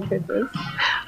goodness.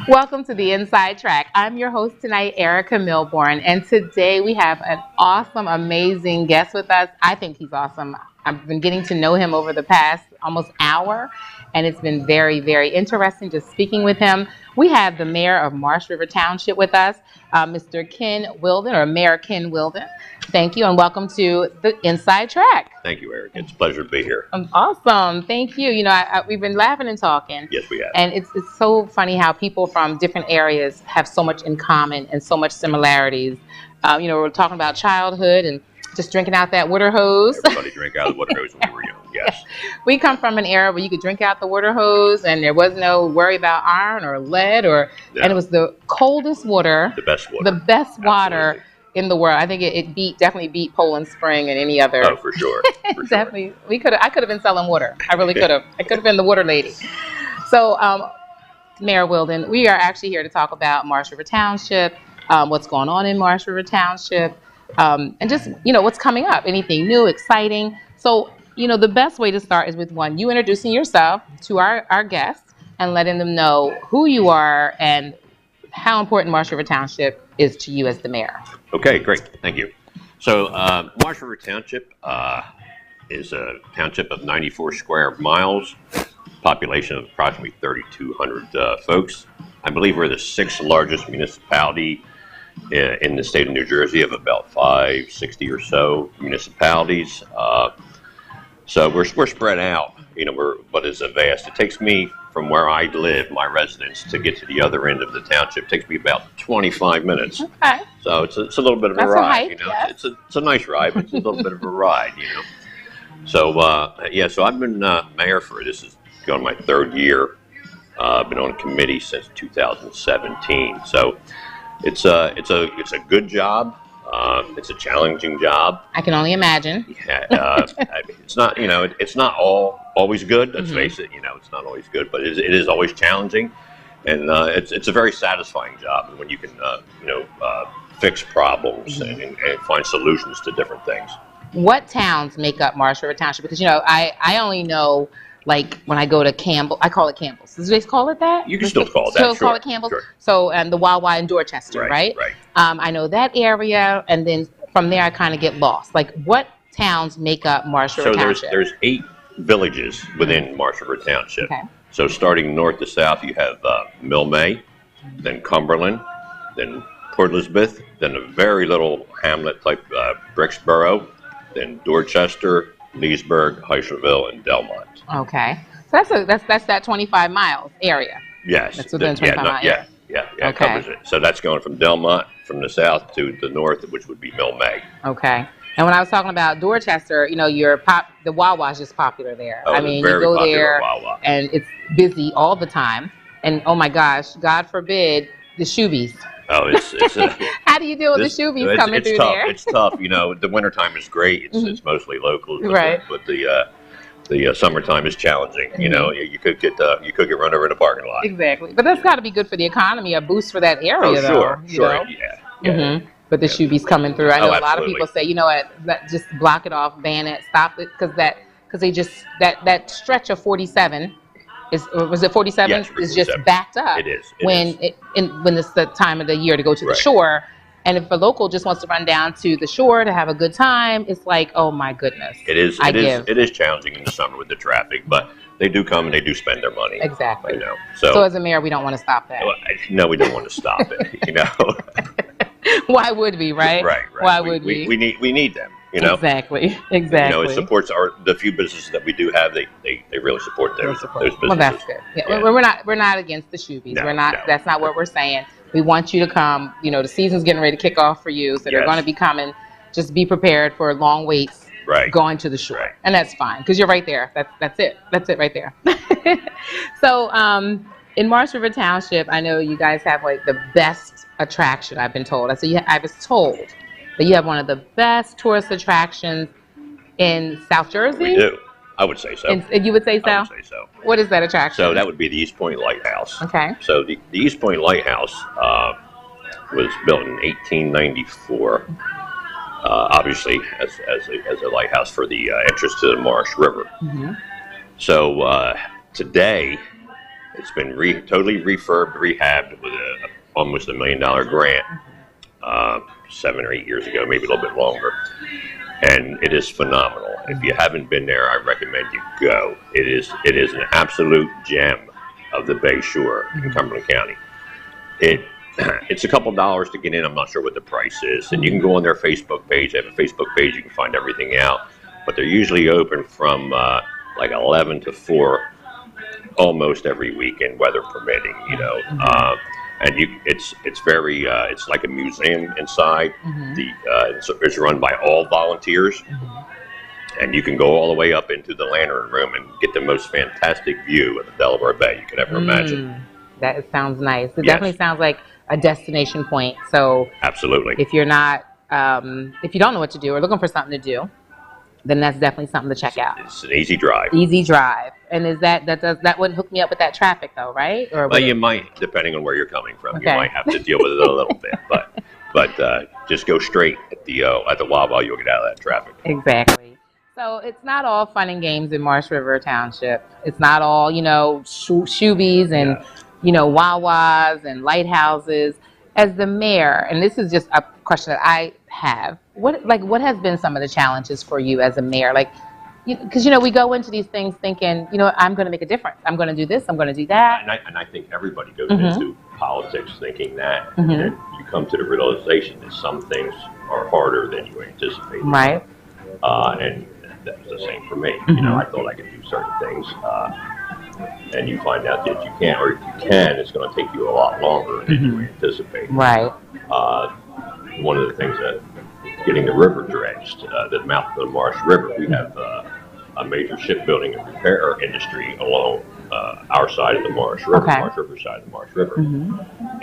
Welcome to the Inside Track. I'm your host tonight, Erica Milbourne, and today we have an awesome, amazing guest with us. I think he's awesome. I've been getting to know him over the past almost hour, and it's been very, very interesting just speaking with him. We have the mayor of Marsh River Township with us, Mr. Ken Whildin, or Mayor Ken Whildin. Thank you, and welcome to the Inside Track. Thank you, Eric. It's a pleasure to be here. Awesome. Thank you. You know, we've been laughing and talking. Yes, we have. And it's so funny how people from different areas have so much in common and so much similarities. We're talking about childhood and just drinking out that water hose. Everybody drank out of the water hose when we were young, yes. We come from an era where you could drink out the water hose and there was no worry about iron or lead and it was the coldest water. The best water. The best water in the world. I think it definitely beat Poland Spring and any other. Oh, for sure. Definitely. I could have been selling water. I really could have. I could have been the water lady. So, Mayor Whildin, we are actually here to talk about Marsh River Township, what's going on in Marsh River Township, and just, what's coming up, anything new, exciting. So, the best way to start is with you introducing yourself to our guests and letting them know who you are and how important Marsh River Township is to you as the mayor. Okay, great. Thank you. So, Marsh River Township is a township of 94 square miles, population of approximately 3,200 folks. I believe we're the sixth largest municipality in the state of New Jersey, of about 560 or so municipalities. So we're spread out, but it's a vast. It takes me from where I live, my residence, to get to the other end of the township. It takes me about 25 minutes. Okay. So it's a little bit of a ride, Yes. It's a nice ride, but it's a little bit of a ride, So so I've been mayor this is going my third year. I've been on a committee since 2017. So it's a good job. It's a challenging job. I can only imagine. Yeah, it's not it's not always good. Let's face it. It's not always good, but it is always challenging, and it's a very satisfying job when you can fix problems and find solutions to different things. What towns make up Marsh River Township? Because I only know, like, when I go to Campbell, I call it Campbell's. Do they call it that? You can still call it that. Still Sure, call it Campbell's. Sure. So, and the Wawa in Dorchester, right? Right. I know that area, and then from there I kind of get lost. Like, what towns make up Marsh River Township? So there's 8 villages within Marsh River Township. Okay. So starting north to south, you have Millville, then Cumberland, then Port Elizabeth, then a very little hamlet type Bricksboro, then Dorchester, Leesburg, Hysheville, and Delmont. Okay. So that's that 25 miles area. Yes. That's within 25 miles. Yeah. Okay. It covers it. So that's going from Delmont from the south to the north, which would be Millville. Okay. And when I was talking about Dorchester, the Wawa is just popular there. Oh, you very go popular there Wawa. and it's busy all the time. And oh my gosh, God forbid, the shoebies. Oh, it's How do you deal with the shoebies coming through tough. there? It's tough. The wintertime is great. It's mostly local. Right. But the summertime is challenging. You could get run over in a parking lot. Exactly. But that's got to be good for the economy, a boost for that area, sure. Yeah. But the shoebies coming through. I know a lot of people say, just block it off, ban it, stop it, because they just that stretch of 47 was it 47? Yes, is just backed up. It is. When it's the time of the year to go to the shore. And if a local just wants to run down to the shore to have a good time, it's like, oh my goodness. It is challenging in the summer with the traffic, but they do come and they do spend their money. Exactly. So as a mayor, we don't want to stop that. No, we don't want to stop it. Why would we, right? Right. Why would we? We need them. Exactly. It supports the few businesses that we do have. They really support those businesses. Well, that's good. Yeah. We're not against the shoebies. No, we're not. No. That's not what we're saying. We want you to come. The season's getting ready to kick off for you, so they're going to be coming. Just be prepared for long waits. Right. Going to the shore, and that's fine because you're right there. That's it. That's it right there. So, in Marsh River Township, I know you guys have like the best attraction. I've been told. I was told that you have one of the best tourist attractions in South Jersey. We do. I would say so. And you would say so? I would say so. What is that attraction? So that would be the East Point Lighthouse. Okay. So the East Point Lighthouse was built in 1894, obviously as a lighthouse for the entrance to the Marsh River. Mm-hmm. So today, It's been totally refurbed, rehabbed with almost $1 million grant 7 or 8 years ago, maybe a little bit longer. And it is phenomenal. If you haven't been there, I recommend you go. It is an absolute gem of the Bay Shore in Cumberland County. It's a couple dollars to get in. I'm not sure what the price is. And you can go on their Facebook page. They have a Facebook page. You can find everything out. But they're usually open from like 11 to 4 almost every weekend, weather permitting, you know. And it's very it's like a museum inside. It's run by all volunteers, and you can go all the way up into the lantern room and get the most fantastic view of the Delaware Bay you could ever imagine. That sounds nice. It definitely sounds like a destination point. So absolutely, if you're not if you don't know what to do or looking for something to do, then that's definitely something to check out. It's an easy drive. Easy drive. And is that wouldn't hook me up with that traffic though, right? Or well, you might, depending on where you're coming from. Okay. You might have to deal with it a little bit, but just go straight at the Wawa, you'll get out of that traffic. Exactly. So it's not all fun and games in Marsh River Township. It's not all, you know, shoobies and you know, Wawas and lighthouses. As the mayor, and this is just a question that I have, what has been some of the challenges for you as a mayor? Like, because you know, we go into these things thinking, you know, I'm going to make a difference. I'm going to do this. I'm going to do that. And I think everybody goes into politics thinking that, and you come to the realization that some things are harder than you anticipated. Right. And that was the same for me. You know, I thought I could do certain things, and you find out that you can't, or if you can, it's going to take you a lot longer than you anticipated. Right. One of the things that getting the river dredged, the mouth of the Marsh River, we have a major shipbuilding and repair industry along our side of the Marsh River, Marsh River side of the Marsh River.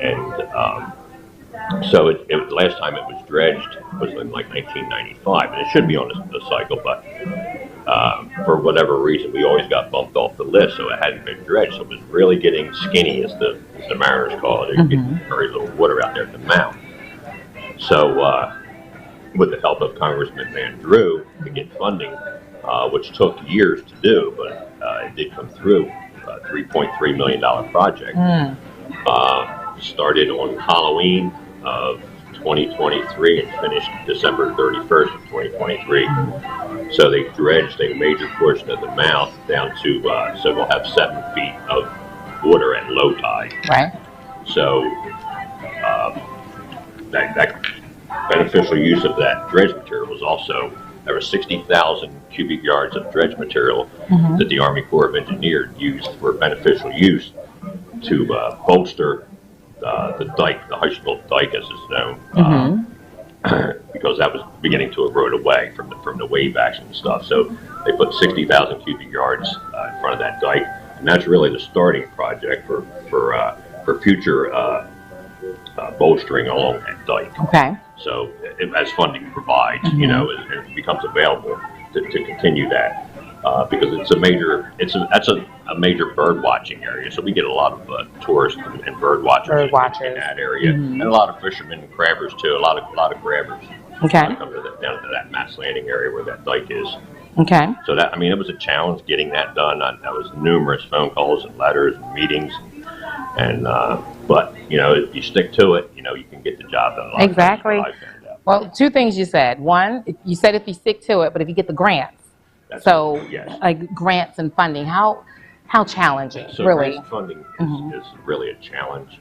And so the last time it was dredged was in like 1995, and it should be on the cycle, but for whatever reason, we always got bumped off the list, so it hadn't been dredged, so it was really getting skinny, as the mariners call it. There's getting very little water out there at the mouth. So with the help of Congressman Van Drew to get funding, which took years to do, but it did come through, a $3.3 million project. Started on Halloween of 2023 and finished December 31st of 2023. So they dredged a major portion of the mouth down to, so we'll have 7 feet of water at low tide. Right. So that beneficial use of that dredge material was also, there were 60,000 cubic yards of dredge material that the Army Corps of Engineers used for beneficial use to bolster the dike, the Hushville dike as it's known, because that was beginning to erode away from the wave action and stuff. So they put 60,000 cubic yards in front of that dike, and that's really the starting project for future bolstering along that dike. Okay. So as funding provides, you know, it becomes available to continue that. Because it's a major bird watching area, so we get a lot of tourists and bird watchers in that area, and a lot of fishermen and crabbers too. A lot of crabbers come down to that Mass Landing area where that dike is. Okay. So that, I mean, it was a challenge getting that done. That was numerous phone calls and letters and meetings, and but you know, if you stick to it, you know, you can get the job done. Exactly. Well, 2 things you said. One, you said if you stick to it, but if you get the grants. So, like grants and funding, how challenging, so really? Grant funding is really a challenge.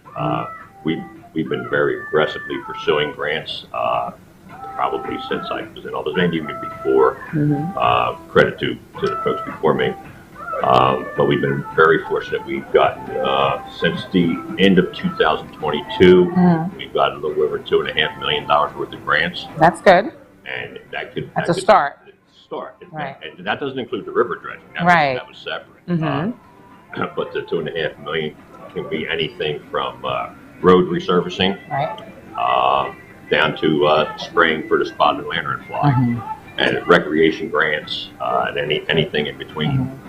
We've been very aggressively pursuing grants, probably since I was in office, maybe even before. Credit to the folks before me. But we've been very fortunate. We've gotten, since the end of 2022, we've gotten a little over $2.5 million worth of grants. That's good. And that's a start. Right. And that doesn't include the river dredging. That was separate. But the $2.5 million can be anything from road resurfacing, down to spraying for the spotted lanternfly, and recreation grants, and anything in between.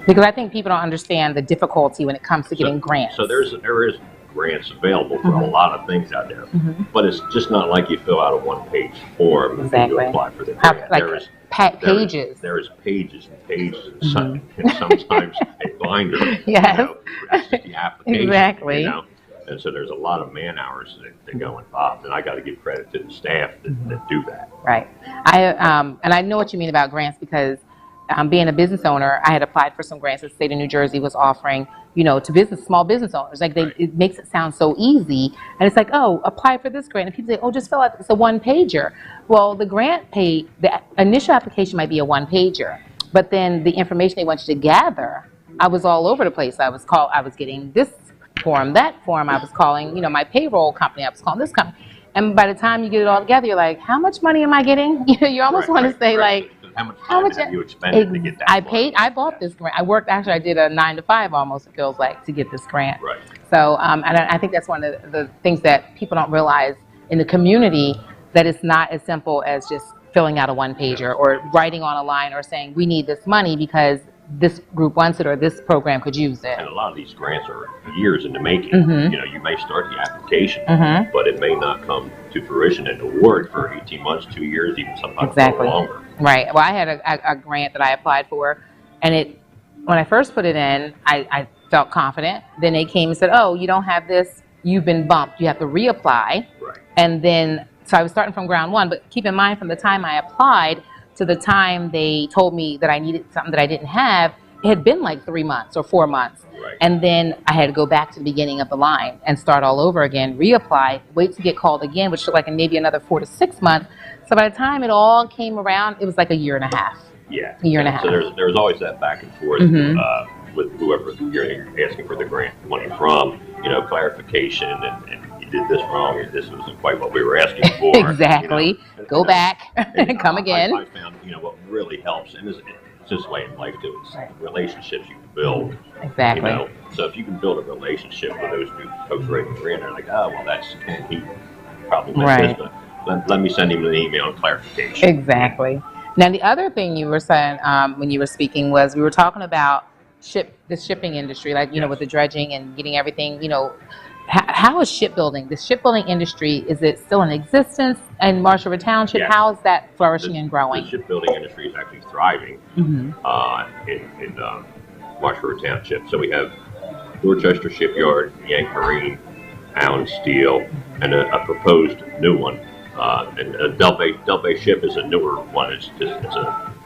Because I think people don't understand the difficulty when it comes to getting grants. So there is grants available for a lot of things out there. But it's just not like you fill out a one-page form and you apply for the grant. Pages. There is pages and pages and, and sometimes a binder. Yes. You know, that's just the application. Exactly. You know? And so there's a lot of man hours that go involved, and I got to give credit to the staff that do that. Right. And I know what you mean about grants because being a business owner, I had applied for some grants that the state of New Jersey was offering, you know, to small business owners. Like it makes it sound so easy, and it's like, oh, apply for this grant, and people say, oh, just fill out. It's a one-pager. Well, the the initial application might be a one-pager, but then the information they want you to gather, I was all over the place. I was getting this form, that form. I was calling, you know, my payroll company. I was calling this company. And by the time you get it all together, you're like, how much money am I getting? You almost want to say like, how much have you expended to get that? I bought this grant. I did a 9 to 5 almost, it feels like, to get this grant. Right. So, and I think that's one of the things that people don't realize in the community, that it's not as simple as just filling out a one-pager or writing on a line or saying, we need this money because this group wants it or this program could use it. And a lot of these grants are years in the making. You know, you may start the application, but it may not come to fruition and award for 18 months, 2 years, even sometimes longer. Right. Well, I had a grant that I applied for, and when I first put it in, I felt confident. Then they came and said, oh, you don't have this, you've been bumped, you have to reapply. Right. And then, so I was starting from ground one, but keep in mind from the time I applied to the time they told me that I needed something that I didn't have, it had been like 3 months or 4 months. Right. And then I had to go back to the beginning of the line and start all over again, reapply, wait to get called again, which took like maybe another 4 to 6 months. So by the time it all came around, it was like a year and a half. Yeah. A year and a half. So there's always that back and forth with whoever you're asking for the grant money from, you know, clarification and you did this wrong, and this wasn't quite what we were asking for. Exactly. You know? Go back and come again. I found, you know, what really helps, and it's this way in life too, it's relationships you can build. Exactly. You know? So if you can build a relationship with those two folks writing the grant, they're like, oh, well, that's, and he probably meant this, but let me send him an email and clarification. Exactly. Now, the other thing you were saying when you were speaking was we were talking about the shipping industry, like, you know, with the dredging and getting everything, you know, how is shipbuilding? The shipbuilding industry, is it still in existence in Marshall River Township? Yes. How is that flourishing and growing? The shipbuilding industry is actually thriving in Marshall River Township. So we have Dorchester Shipyard, Yank Marine, Allen Steel, and a proposed new one. And Del Bay Ship is a newer one. It's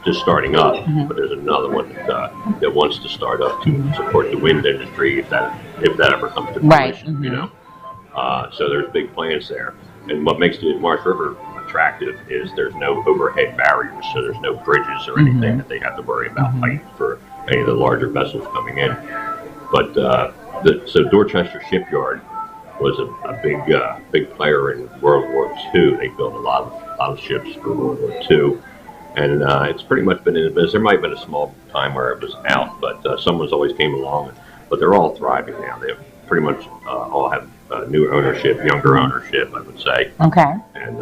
just starting up, but there's another one that wants to start up to support the wind industry if that ever comes to fruition. You know, so there's big plans there. And what makes the Marsh River attractive is there's no overhead barriers, so there's no bridges or anything that they have to worry about height for any of the larger vessels coming in. But so Dorchester Shipyard was a big player in World War II. They built a lot of ships for World War II. And it's pretty much been in the business. There might have been a small time where it was out, but someone's always came along. But they're all thriving now. They pretty much all have new ownership, younger ownership, I would say. Okay. And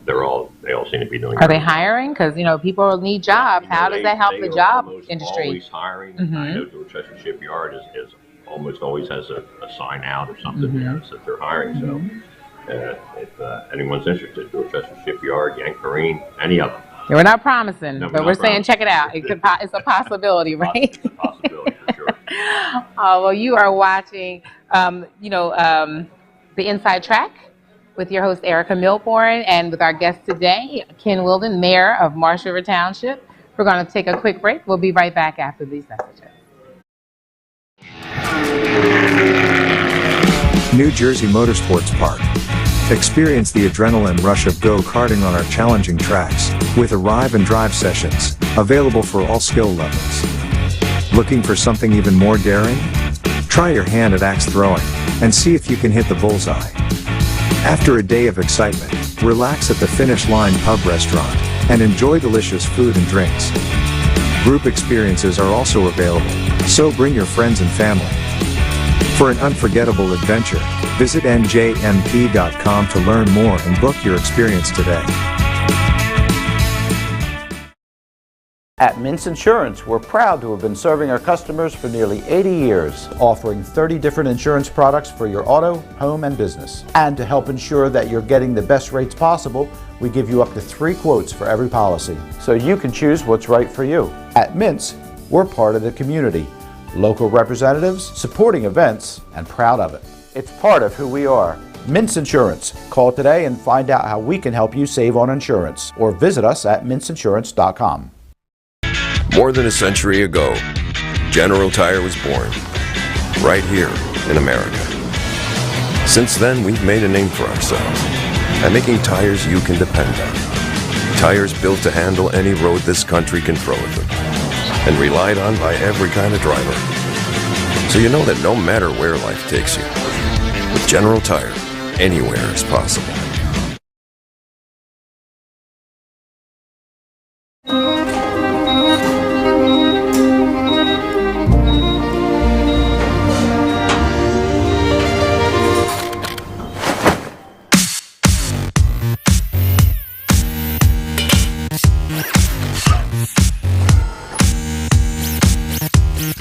they all seem to be doing. Are they hiring? Because, you know, people need jobs. How does that help the job industry? Always hiring. I know Dorchester Shipyard is almost always has a sign out or something that they're hiring. So if anyone's interested, Dorchester Shipyard, Yank Marine, any of them. We're not promising, but we're saying check it out. It's It's a possibility, right? It's a possibility for sure. Well, you are watching, the Inside Track with your host, Erica Milbourne, and with our guest today, Ken Whildin, Mayor of Marshall River Township. We're going to take a quick break. We'll be right back after these messages. New Jersey Motorsports Park. Experience the adrenaline rush of go-karting on our challenging tracks, with arrive and drive sessions, available for all skill levels. Looking for something even more daring? Try your hand at axe throwing, and see if you can hit the bullseye. After a day of excitement, relax at the Finish Line Pub Restaurant, and enjoy delicious food and drinks. Group experiences are also available, so bring your friends and family. For an unforgettable adventure, visit njmp.com to learn more and book your experience today. At Mintz Insurance, we're proud to have been serving our customers for nearly 80 years, offering 30 different insurance products for your auto, home, and business. And to help ensure that you're getting the best rates possible, we give you up to 3 quotes for every policy, so you can choose what's right for you. At Mintz, we're part of the community, local representatives, supporting events, and proud of it. It's part of who we are. Mintz Insurance. Call today and find out how we can help you save on insurance, or visit us at mintzinsurance.com. More than a century ago, General Tire was born, right here in America. Since then, we've made a name for ourselves by making tires you can depend on. Tires built to handle any road this country can throw at them, and relied on by every kind of driver. So you know that no matter where life takes you, with General Tire, anywhere is possible.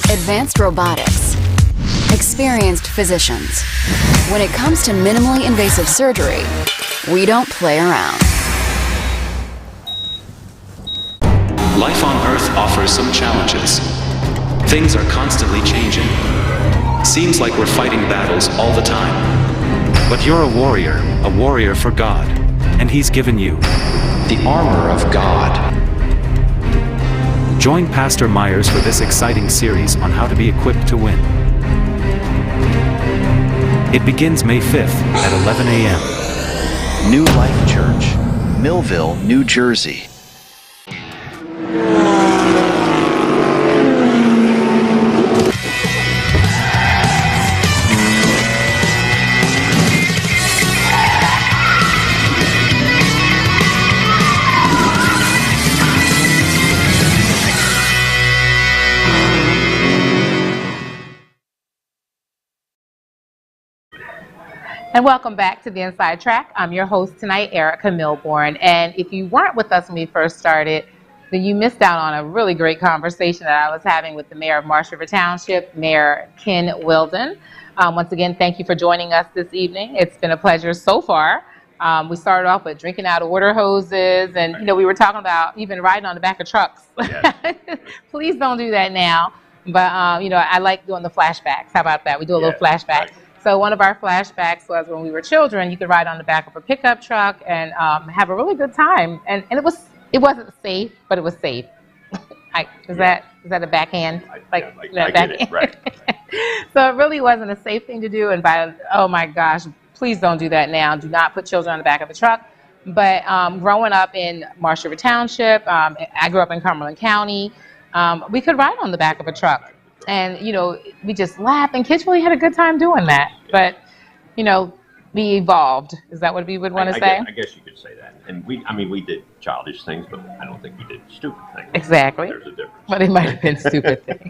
Advanced robotics, experienced physicians. When it comes to minimally invasive surgery, we don't play around. Life on Earth offers some challenges. Things are constantly changing. Seems like we're fighting battles all the time. But you're a warrior for God, and He's given you the armor of God. Join Pastor Myers for this exciting series on how to be equipped to win. It begins May 5th at 11 a.m. New Life Church, Millville, New Jersey. And welcome back to the Inside Track. I'm your host tonight, Erica Milbourne. And if you weren't with us when we first started, then you missed out on a really great conversation that I was having with the mayor of Marsh River Township, Mayor Ken Whildin. Once again, thank you for joining us this evening. It's been a pleasure so far. We started off with drinking out of water hoses, and we were talking about even riding on the back of trucks. Yes. Please don't do that now. But I like doing the flashbacks. How about that? We do a little flashback. Right. So one of our flashbacks was when we were children. You could ride on the back of a pickup truck and have a really good time. And it wasn't safe, but it was safe. Is that a backhand? I get it, right. So it really wasn't a safe thing to do. And oh my gosh, please don't do that now. Do not put children on the back of a truck. But growing up in Marsh River Township, I grew up in Cumberland County. We could ride on the back of a truck. And, we just laughed, and kids really had a good time doing that. But, we evolved. Is that what we would want to say? I guess you could say that. And we did childish things, but I don't think we did stupid things. Exactly. There's a difference. But it might have been stupid things.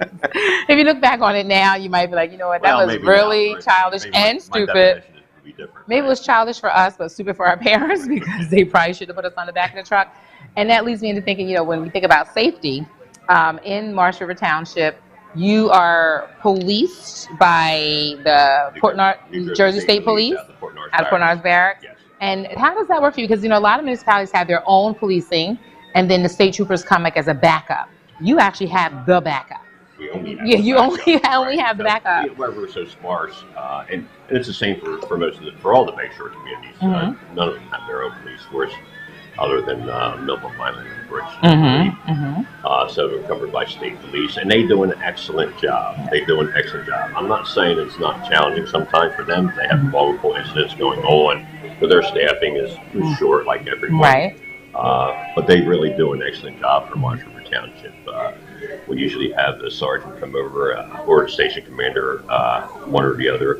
If you look back on it now, you might be like, that was really childish and stupid. Maybe it was childish for us, but stupid for our parents because they probably should have put us on the back of the truck. And that leads me into thinking, when we think about safety in Marsh River Township, you are policed by the New Jersey State Police out of Port Norris Barracks. Yes. And how does that work for you? Because a lot of municipalities have their own policing, and then the state troopers come as a backup. You actually have the backup. We only have you only have the backup. We're so sparse, and it's the same for most of for all the Bayshore communities. Mm-hmm. None of them have their own police force, other than Milbourne, Whildin, and Bridge. So they're covered by state police, and they do an excellent job. I'm not saying it's not challenging sometimes for them. They have multiple incidents going on, but their staffing is short, like everyone. Right. But they really do an excellent job for Marsh River Township. We usually have the sergeant come over, or the station commander, one or the other,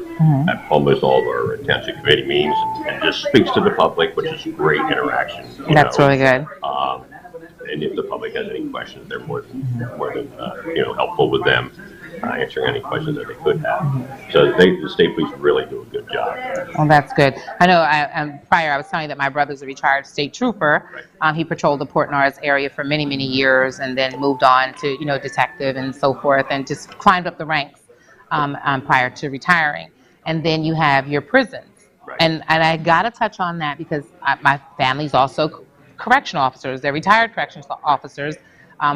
at almost all of our township committee meetings, and just speaks to the public, which is great interaction. That's really good. And if the public has any questions, they're more than helpful with them. answering any questions that they could have. So the state police really do a good job. Well, that's good. I know prior I was telling you that my brother's a retired state trooper. Right. He patrolled the Port Norris area for many, many years and then moved on to, detective and so forth, and just climbed up the ranks prior to retiring. And then you have your prisons. Right. And I got to touch on that because my family's also correctional officers. They're retired correctional officers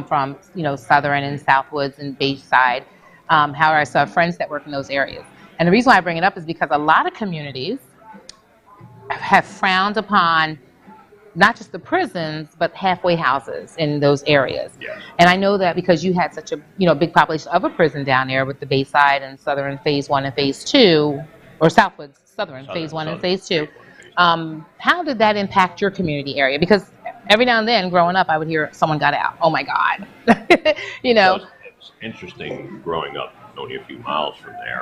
from, Southern and Southwoods and Bayside. However, I still have friends that work in those areas. And the reason why I bring it up is because a lot of communities have frowned upon not just the prisons, but halfway houses in those areas. Yes. And I know that because you had such a big population of a prison down there with the Bayside and Southern Phase 1 and Phase 2, or Southwoods Southern Phase 1 and Phase 2. How did that impact your community area? Because every now and then, growing up, I would hear someone got out. Oh my God, It's interesting growing up only a few miles from there.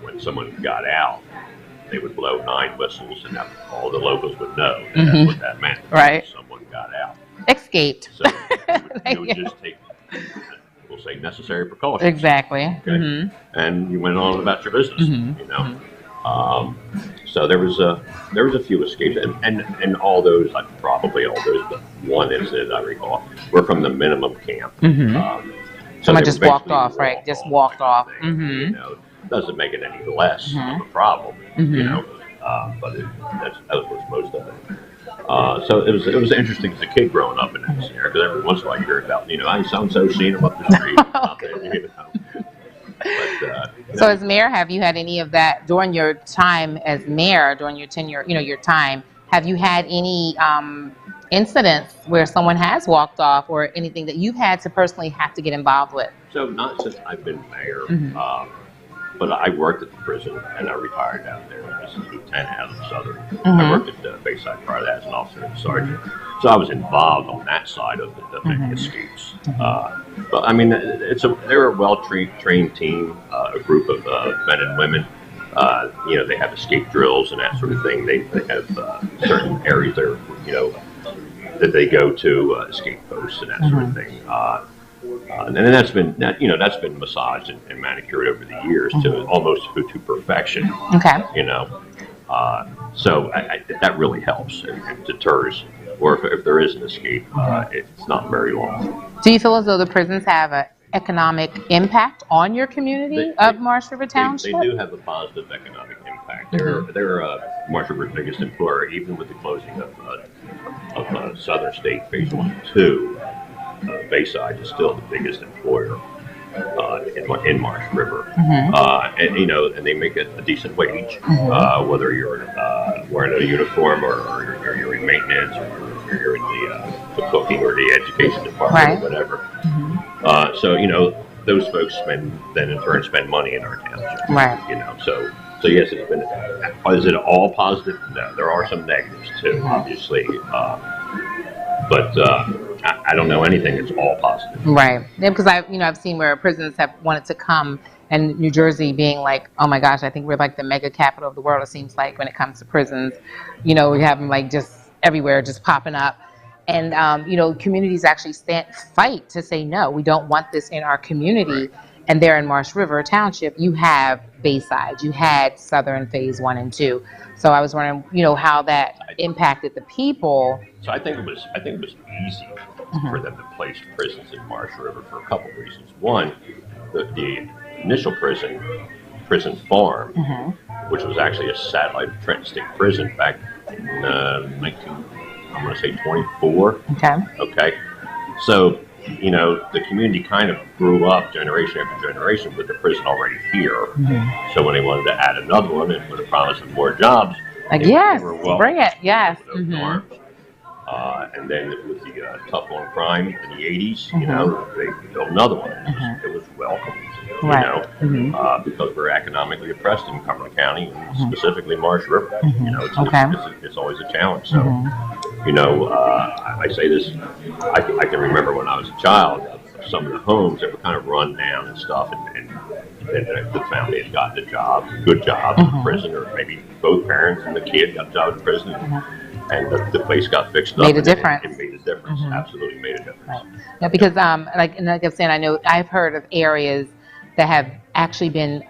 When someone got out, they would blow 9 whistles, and all the locals would know that that's what that meant. Right. Someone got out. Escaped. So you would just take, we'll say, necessary precautions. Exactly. Okay? And you went on about your business. So there was a few escapes, and all those, probably all those, but one incident I recall, were from the minimum camp. Someone just walked off, right? Just walked off. Doesn't make it any less of a problem, but that was most of it. So it was interesting as a kid growing up in this area, because every once in a while you hear about, I so-and-so seen him up the street. So as mayor, have you had any of that during your time as mayor, during your tenure, your time, have you had any incidents where someone has walked off or anything that you've had to personally have to get involved with? So not since I've been mayor, but I worked at the prison and I retired out there as a lieutenant out of Southern. I worked at Bayside prior to that as an officer and sergeant. So I was involved on that side of the escapes. But I mean, they're a well-trained team, a group of men and women. They have escape drills and that sort of thing. They have certain areas there, that they go to, escape posts and that sort of thing. And then that's been massaged and manicured over the years to almost to perfection. Okay. So that really helps and deters. Or if there is an escape, it's not very long. Do you feel as though the prisons have an economic impact on your community of Marsh River Township? They do have a positive economic impact. They're Marsh River's biggest employer, even with the closing of Southern State Phase 1 and 2. Bayside is still the biggest employer in Marsh River, and they make a decent wage, whether you're wearing a uniform or you're in maintenance or you're in the cooking or the education department or whatever. So those folks then in turn spend money in our township. Right. So yes, it's been. Is it all positive? No, there are some negatives too, obviously, but. I don't know anything that's all positive. Right. Yeah, because I've seen where prisons have wanted to come, and New Jersey being like, oh my gosh, I think we're like the mega capital of the world, it seems like, when it comes to prisons. We have them like just everywhere, just popping up. And, communities actually fight to say, no, we don't want this in our community. Right. And there in Marsh River Township, you have Bayside, you had Southern Phase 1 and 2. So I was wondering, how that impacted the people. So I think it was easy for them to place prisons in Marsh River for a couple of reasons. One, the initial prison farm, which was actually a satellite of Trenton State Prison back in 24. Okay. So, the community kind of grew up generation after generation with the prison already here. So when they wanted to add another one and with a promise of more jobs, yes, bring it. Yes. And then with the tough on crime in the 80s, they built another one. It was welcome, because we're economically oppressed in Cumberland County, and specifically Marsh River. It's always a challenge. So, I say this, I can remember when I was a child, some of the homes that were kind of run down and stuff, and the family had gotten a good job in prison, or maybe both parents and the kid got a job in prison. And the place got fixed up. Made a difference. It made a difference. difference. Absolutely made a difference. Right. Yeah, because like I'm saying, I know I've heard of areas that have actually been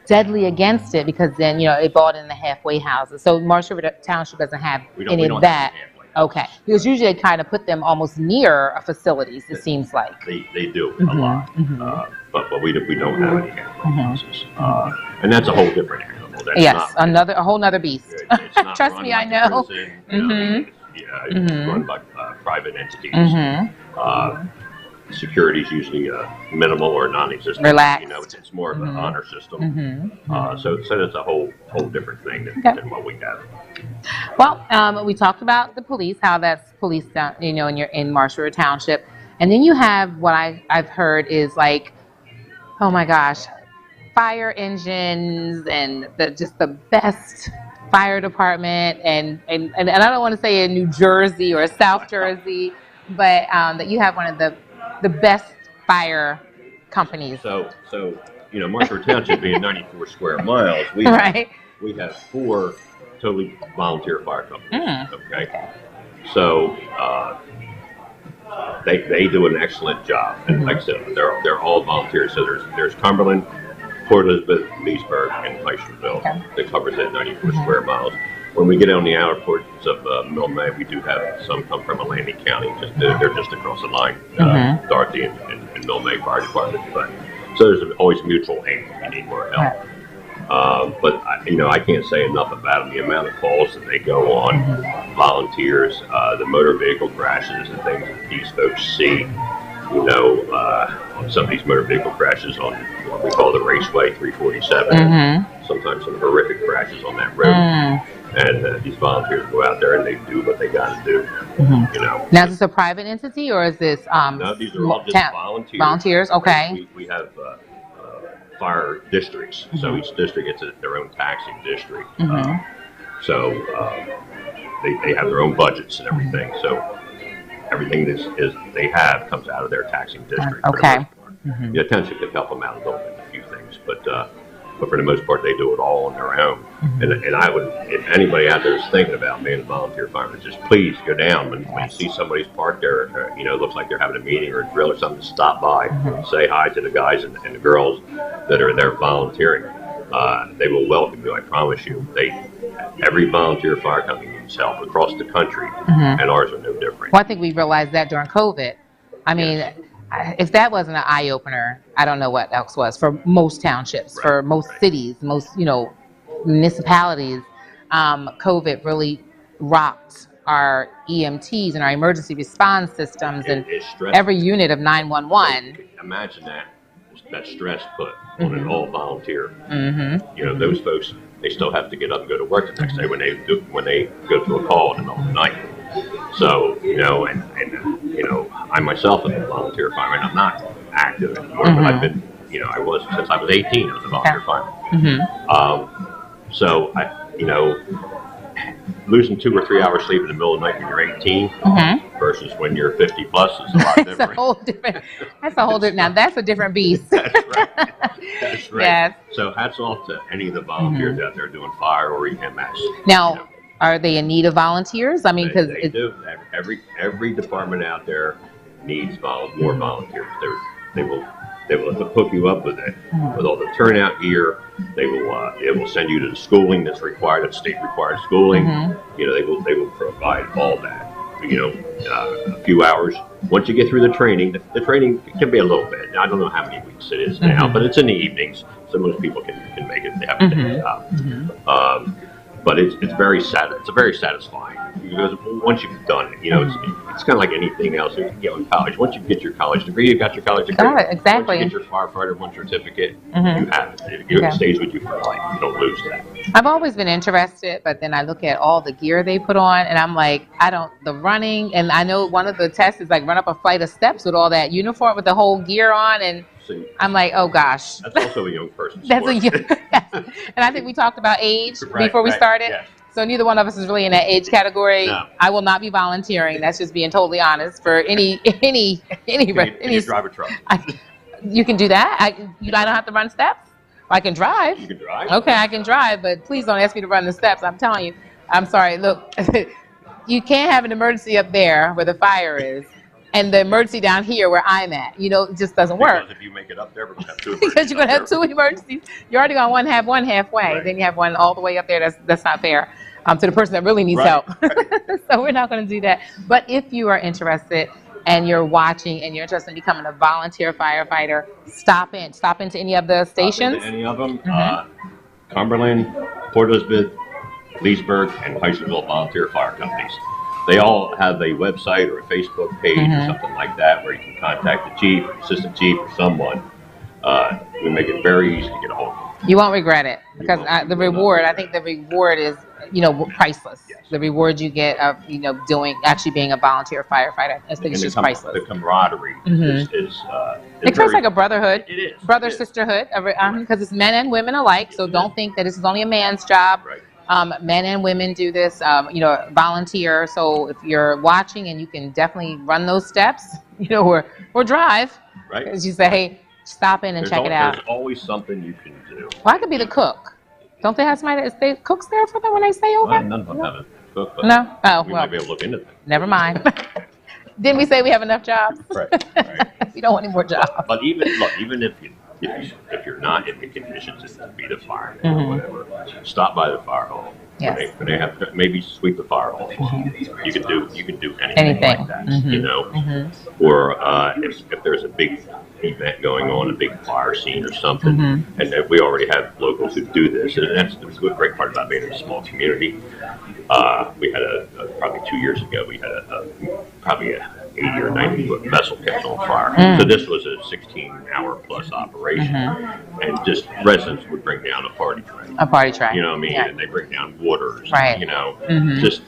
deadly against it because then they bought in the halfway houses. So Marshall Township doesn't have any of that. Okay, because usually they kind of put them almost near facilities. It seems like they do a lot, but we don't have any halfway houses, and that's a whole different animal. That's a whole nother beast. It's not Trust run me, like I know. a prison, it's run by private entities. Security is usually minimal or non-existent. Relaxed. It's more of an honor system. So it's a whole different thing than what we have. Well, we talked about the police, how that's police down, in Marshall Township, and then you have what I've heard is like, oh my gosh, fire engines and just the best fire department, and I don't want to say in New Jersey or South Jersey, but that you have one of the best fire companies. So Marshall Township being 94 square miles, we have 4 totally volunteer fire companies. Okay, so they do an excellent job, and like I said, they're all volunteers. So there's Cumberland, Port Elizabeth, Leesburg, and Meisterville that covers that 94 square miles. When we get on the outer ports of Millville, we do have some come from Atlantic County. They're just across the line, Dorothy and Millville Fire Department. But so there's always mutual aid if you need more help. But I can't say enough about them. The amount of calls that they go on, volunteers, the motor vehicle crashes and things that these folks see. On some of these motor vehicle crashes on what we call the Raceway 347. Sometimes some horrific crashes on that road. And these volunteers go out there and they do what they got to do. Now, is this a private entity or is this? No, these are all just volunteers. Volunteers, okay. We have fire districts, so each district gets their own taxing district. So they have their own budgets and everything. So everything is they have comes out of their taxing district. Okay. The township can help them out a little bit in a few things, but for the most part, they do it all on their own. And I would, if anybody out there is thinking about being a volunteer fireman, just please go down when you see somebody's parked there. Looks like they're having a meeting or a drill or something. Stop by, say hi to the guys and the girls that are there volunteering. They will welcome you. I promise you. Every volunteer fire company needs help across the country, and ours are no different. Well, I think we realized that during COVID. I mean, if that wasn't an eye-opener, I don't know what else was for most townships, for most cities, most municipalities. COVID really rocked our EMTs and our emergency response systems and every unit of 911. Imagine that stress put on an all-volunteer. Those folks, they still have to get up and go to work the next day when they go to a call in the middle of the night. So I myself am a volunteer fireman. I'm not active anymore, but I've been I was since I was 18. I was a volunteer fireman. So losing 2 or 3 hours sleep in the middle of the night when you're 18 versus when you're 50 plus is a lot different. That's a whole different. Now that's a different beast. That's right. That's right. Yes. So hats off to any of the volunteers out there doing fire or EMS. Now, are they in need of volunteers? I mean, because they do. Every department out there needs more volunteers. They will hook you up with it, with all the turnout gear. They will send you to the schooling that's required, that's state required schooling. They will provide all that. A few hours. Once you get through the training can be a little bit. I don't know how many weeks it is now, but it's in the evenings, so most people can make it. They have to take it out. But it's very sad. It's very satisfying because once you've done it, it's kind of like anything else. You get in college. Once you get your college degree, you've got your college degree. Got it, exactly. Once you get your firefighter one certificate, you have it. It stays with you for life. You don't lose that. I've always been interested, but then I look at all the gear they put on, and I'm like, the running, and I know one of the tests is like run up a flight of steps with all that uniform with the whole gear on, and I'm like, oh gosh. That's also a young person's That's sport. And I think we talked about age before we started. Yes. So neither one of us is really in that age category. No. I will not be volunteering. That's just being totally honest for any. Can you drive a truck? You can do that. I don't have to run steps. I can drive. You can drive. Okay, I can drive, but please don't ask me to run the steps. I'm telling you. I'm sorry. Look, you can't have an emergency up there where the fire is, and the emergency down here where I'm at. You know, it just doesn't work. Because if you make it up there, we're going to have two Because you're going to have two emergencies. You're already going to have one halfway. Right. Then you have one all the way up there. That's not fair to the person that really needs Right. help. So we're not going to do that. But if you are interested and you're watching and you're interested in becoming a volunteer firefighter, stop into any of the stations. Any of them. Cumberland, Port Elizabeth, Leesburg, and Heiselville Volunteer Fire Companies. They all have a website or a Facebook page or something like that where you can contact the chief, assistant chief, or someone. We make it very easy to get a hold of them. You won't regret it because the reward, I think the reward is, priceless. Yes. The reward you get of, actually being a volunteer firefighter. I think it's just priceless. The camaraderie is It feels like a brotherhood. It is. Brother, sisterhood, because it's men and women alike. So don't think that this is only a man's job. Right. Men and women do this, volunteer. So if you're watching and you can definitely run those steps, or drive, Right. as you say, hey, stop in and check it out. There's always something you can do. Well, I could be the cook. Don't they have somebody that stay cooks there for them when they stay over? Well, none of them have a cook, but No? Oh, we well, might be able to look into that. never mind. Didn't we say we have enough jobs? Right. We don't want any more jobs. But even if you're not in the conditions to be the fireman or whatever, stop by the fire hall. Yes. When they have to, maybe sweep the fire hall. You can do anything like that. Or if there's a big event going on, a big fire scene or something, and that we already have locals who do this, and that's the great part about being in a small community. We had probably 2 years ago, we had probably a 80 or 90 foot vessel catch on fire. So this was a 16-hour plus operation, and just residents would bring down a party train. A party train. You know what I mean? Yeah. And they bring down waters. Right. Just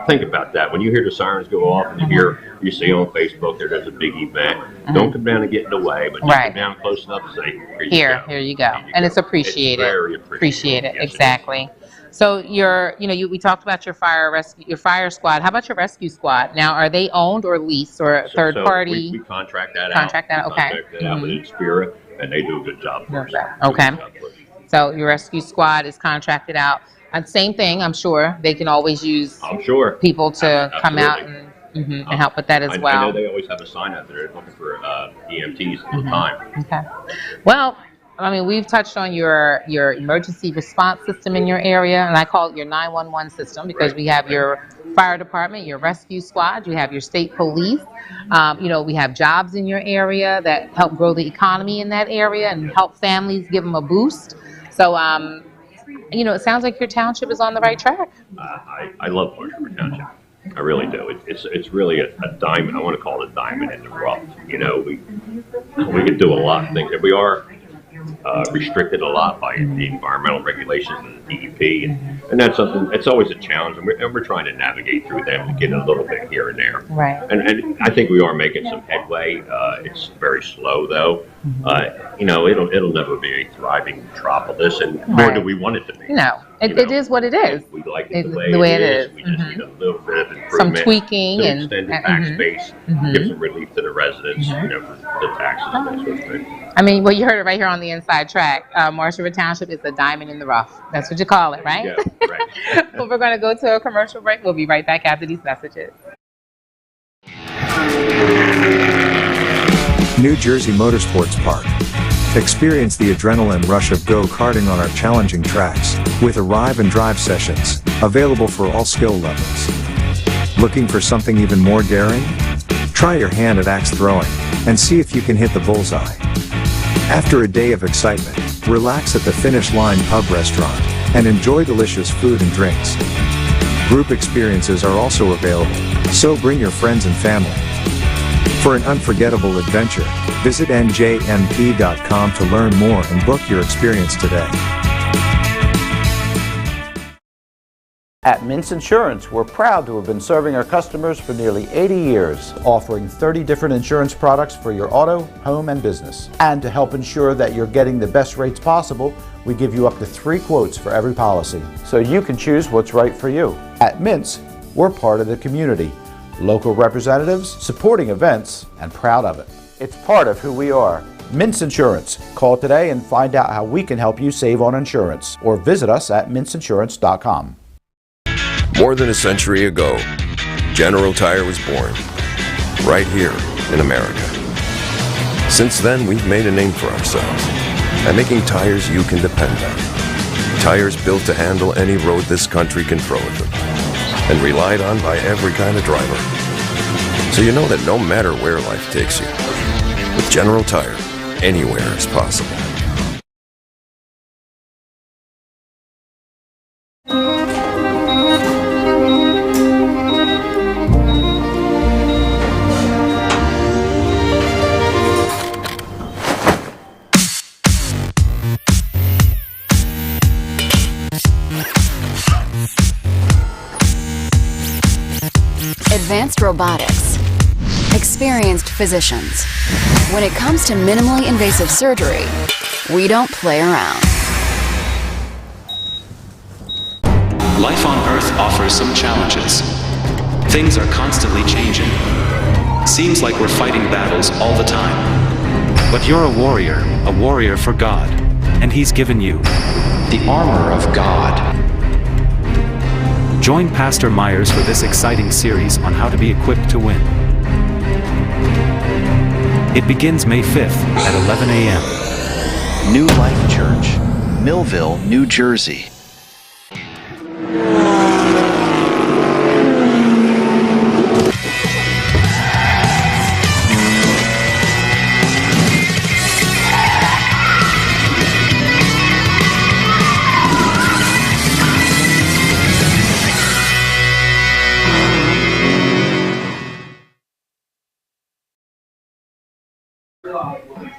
think about that. When you hear the sirens go off and you see on Facebook there's a big event, don't come down and get in the way, but just come down close enough to say, here you go. And it's appreciated. It's very appreciated. Yes, exactly. So we talked about your fire squad. How about your rescue squad? Now, are they owned or leased or third party? We contract that out. Contract that, okay. Contract that out with Inspira, and they do a good job for us. Okay. So your rescue squad is contracted out. And same thing, I'm sure. They can always use people to come out and help with that as well. I know they always have a sign out there looking for EMTs all the time. Okay. Well, I mean, we've touched on your emergency response system in your area, and I call it your 911 system because we have your fire department, your rescue squad, you have your state police. We have jobs in your area that help grow the economy in that area and help families, give them a boost. So, it sounds like your township is on the right track. I love Motorsports Township. I really do. It's really a diamond. I want to call it a diamond in the rough. We can do a lot of things. We are restricted a lot by the environmental regulations and the DEP, and that's something. It's always a challenge, and we're trying to navigate through them to get a little bit here and there. Right. And I think we are making some headway. It's very slow though. It'll never be a thriving metropolis, and nor do we want it to be. No, it is what it is. We like it the way it is. We just need a little bit of improvement. Some tweaking to and extend the tax base, give some relief to the residents, for the taxes and that sort of thing. I mean, well, you heard it right here on the inside track. Marshall Township is a diamond in the rough. That's what you call it, right? Yeah, right. Well, we're going to go to a commercial break. We'll be right back after these messages. New Jersey Motorsports Park. Experience the adrenaline rush of go-karting on our challenging tracks, with arrive and drive sessions, available for all skill levels. Looking for something even more daring? Try your hand at axe throwing, and see if you can hit the bullseye. After a day of excitement, relax at the Finish Line Pub Restaurant, and enjoy delicious food and drinks. Group experiences are also available, so bring your friends and family. For an unforgettable adventure, visit njmp.com to learn more and book your experience today. At Mintz Insurance, we're proud to have been serving our customers for nearly 80 years, offering 30 different insurance products for your auto, home, and business. And to help ensure that you're getting the best rates possible, we give you up to 3 quotes for every policy, so you can choose what's right for you. At Mintz, we're part of the community. Local representatives, supporting events, and proud of it. It's part of who we are. Mintz Insurance. Call today and find out how we can help you save on insurance, or visit us at mintzinsurance.com. More than a century ago, General Tire was born, right here in America. Since then, we've made a name for ourselves by making tires you can depend on. Tires built to handle any road this country can throw at them, and relied on by every kind of driver. So you know that no matter where life takes you, with General Tire, anywhere is possible. Advanced robotics. Experienced physicians. When it comes to minimally invasive surgery, we don't play around. Life on Earth offers some challenges. Things are constantly changing. Seems like we're fighting battles all the time. But you're a warrior for God, and He's given you The armor of God. Join Pastor Myers for this exciting series on how to be equipped to win. It begins May 5th at 11 a.m. New Life Church, Millville, New Jersey.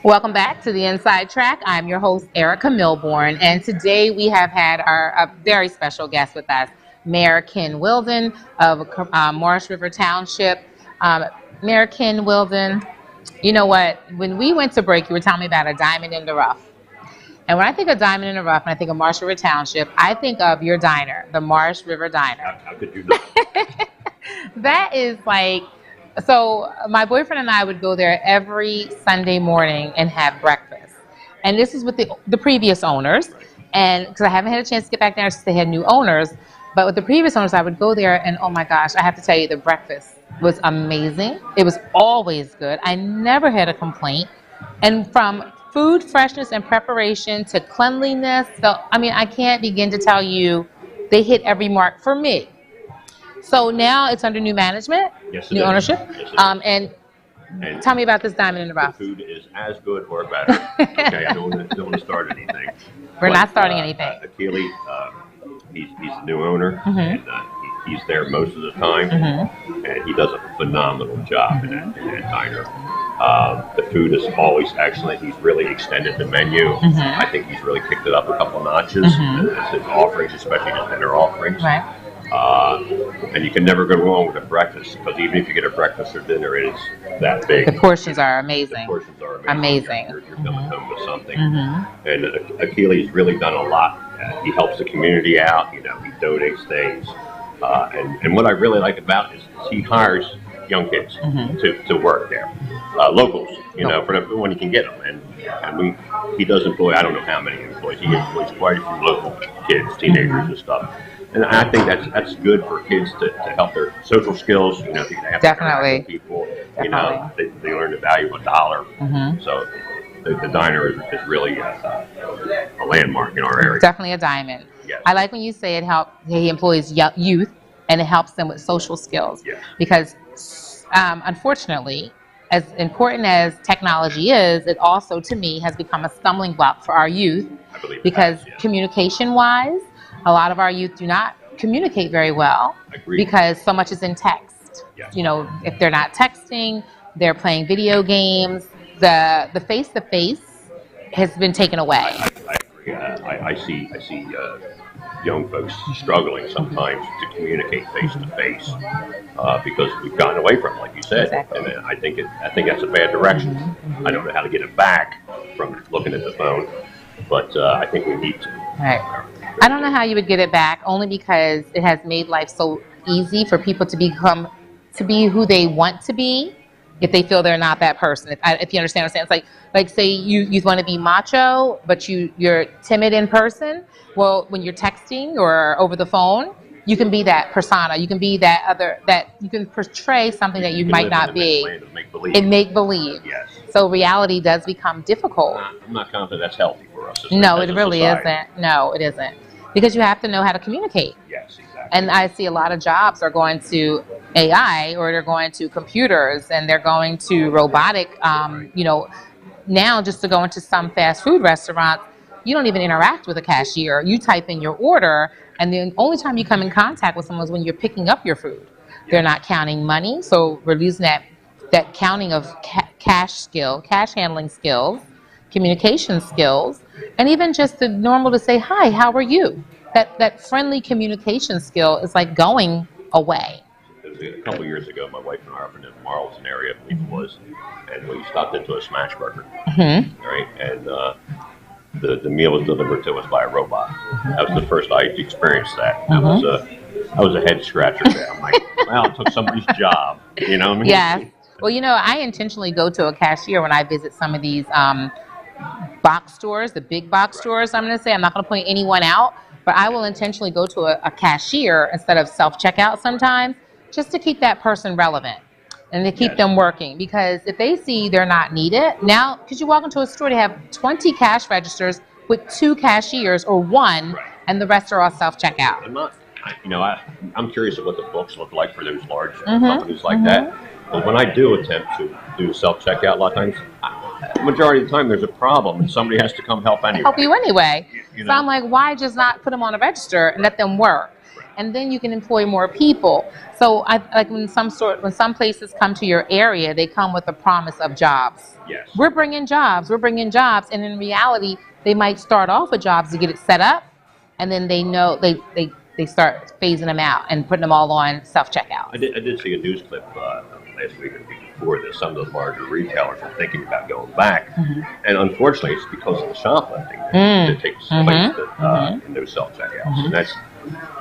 Welcome back to the Inside Track. I'm your host, Erica Milbourne, and today we have had a very special guest with us, Mayor Ken Whildin of Morris River Township. Mayor Ken Whildin, you know what? When we went to break, you were telling me about a diamond in the rough. And when I think of diamond in the rough and I think of Morris River Township, I think of your diner, the Morris River Diner. How could you not? That is like... So my boyfriend and I would go there every Sunday morning and have breakfast. And this is with the previous owners. And because I haven't had a chance to get back there since they had new owners. But with the previous owners, I would go there and oh my gosh, I have to tell you, the breakfast was amazing. It was always good. I never had a complaint. And from food freshness and preparation to cleanliness. So, I mean, I can't begin to tell you, they hit every mark for me. So now it's under new management, Yes, it new is. ownership. Yes, it is. And tell me about this diamond in the rough. The food is as good or better. Okay, I don't want to start anything. We're not starting anything. Achilles, he's the new owner, Mm-hmm. and he's there most of the time, Mm-hmm. and he does a phenomenal job in that diner. The food is always excellent. He's really extended the menu. Mm-hmm. I think he's really kicked it up a couple notches. Mm-hmm. His offerings, especially his dinner offerings. Right. And you can never go wrong with a breakfast, because even if you get a breakfast or dinner, it is that big. The portions are amazing. The portions are Amazing. You're coming home with something. Mm-hmm. And Achilles really done a lot. He helps the community out. You know, he donates things. And what I really like about is he hires young kids to work there, locals. You know, for when he can get them. And he does employ, I don't know how many employees. He employs quite a few local kids, teenagers and stuff. And I think that's good for kids to help their social skills. You know, they have to Definitely. interact with people. You know, they learn the value of a dollar. Mm-hmm. So the diner is really a landmark in our area. Definitely a diamond. Yes. I like when you say he employs youth and it helps them with social skills. Yes. Because unfortunately, as important as technology is, it also, to me, has become a stumbling block for our youth. I believe Because that, yes. communication-wise, a lot of our youth do not communicate very well. Agreed. Because so much is in text. Yes. You know, if they're not texting, they're playing video games. The face-to-face has been taken away. I agree. I see young folks struggling sometimes to communicate face to face because we've gotten away from it, like you said. Exactly. And I think that's a bad direction. I don't know how to get it back from looking at the phone, but I think we need to. Right. I don't know how you would get it back, only because it has made life so easy for people to be who they want to be, if they feel they're not that person. If you understand what I'm saying, it's like say you want to be macho, but you're timid in person. Well, when you're texting or over the phone, You can be that persona. You can be that other, that you can portray something that you might not be. In make believe. Yes. So reality does become difficult. I'm not confident that's healthy for us. No, it really isn't. No, it isn't. Because you have to know how to communicate. Yes, exactly. And I see a lot of jobs are going to AI, or they're going to computers, and they're going to robotic, now just to go into some fast food restaurants, you don't even interact with a cashier. You type in your order, and the only time you come in contact with someone is when you're picking up your food. They're not counting money, so we're losing that counting of cash handling skills, communication skills, and even just the normal to say, hi, how are you? That friendly communication skill is like going away. It was a couple years ago, my wife and I were up in the Marlton area, I believe it was, and we stopped into a smash burger. Right? And the meal was delivered to us by a robot. That was the first I experienced that. That was a head scratcher there. I'm like, well, it took somebody's job. You know what I mean? Yes. Well, I intentionally go to a cashier when I visit some of these box stores, the big box stores, I'm going to say. I'm not going to point anyone out, but I will intentionally go to a cashier instead of self-checkout sometimes, just to keep that person relevant and to keep them working. Because if they see they're not needed, now, because you walk into a store, they have 20 cash registers with 2 cashiers or 1, and the rest are all self-checkout. I'm curious of what the books look like for those large companies like that. But when I do attempt to do self-checkout, a lot of times, majority of the time there's a problem and somebody has to come help anyway. Help you anyway. So I'm like, why just not put them on a register and let them work? And then you can employ more people. So when some places come to your area, they come with a promise of jobs. Yes. We're bringing jobs. And in reality, they might start off with jobs to get it set up, and then they know they start phasing them out and putting them all on self-checkout. I did see a news clip last week or the week before that some of the larger retailers are thinking about going back. And unfortunately, it's because of the shoplifting that takes place in those self-checkouts. And that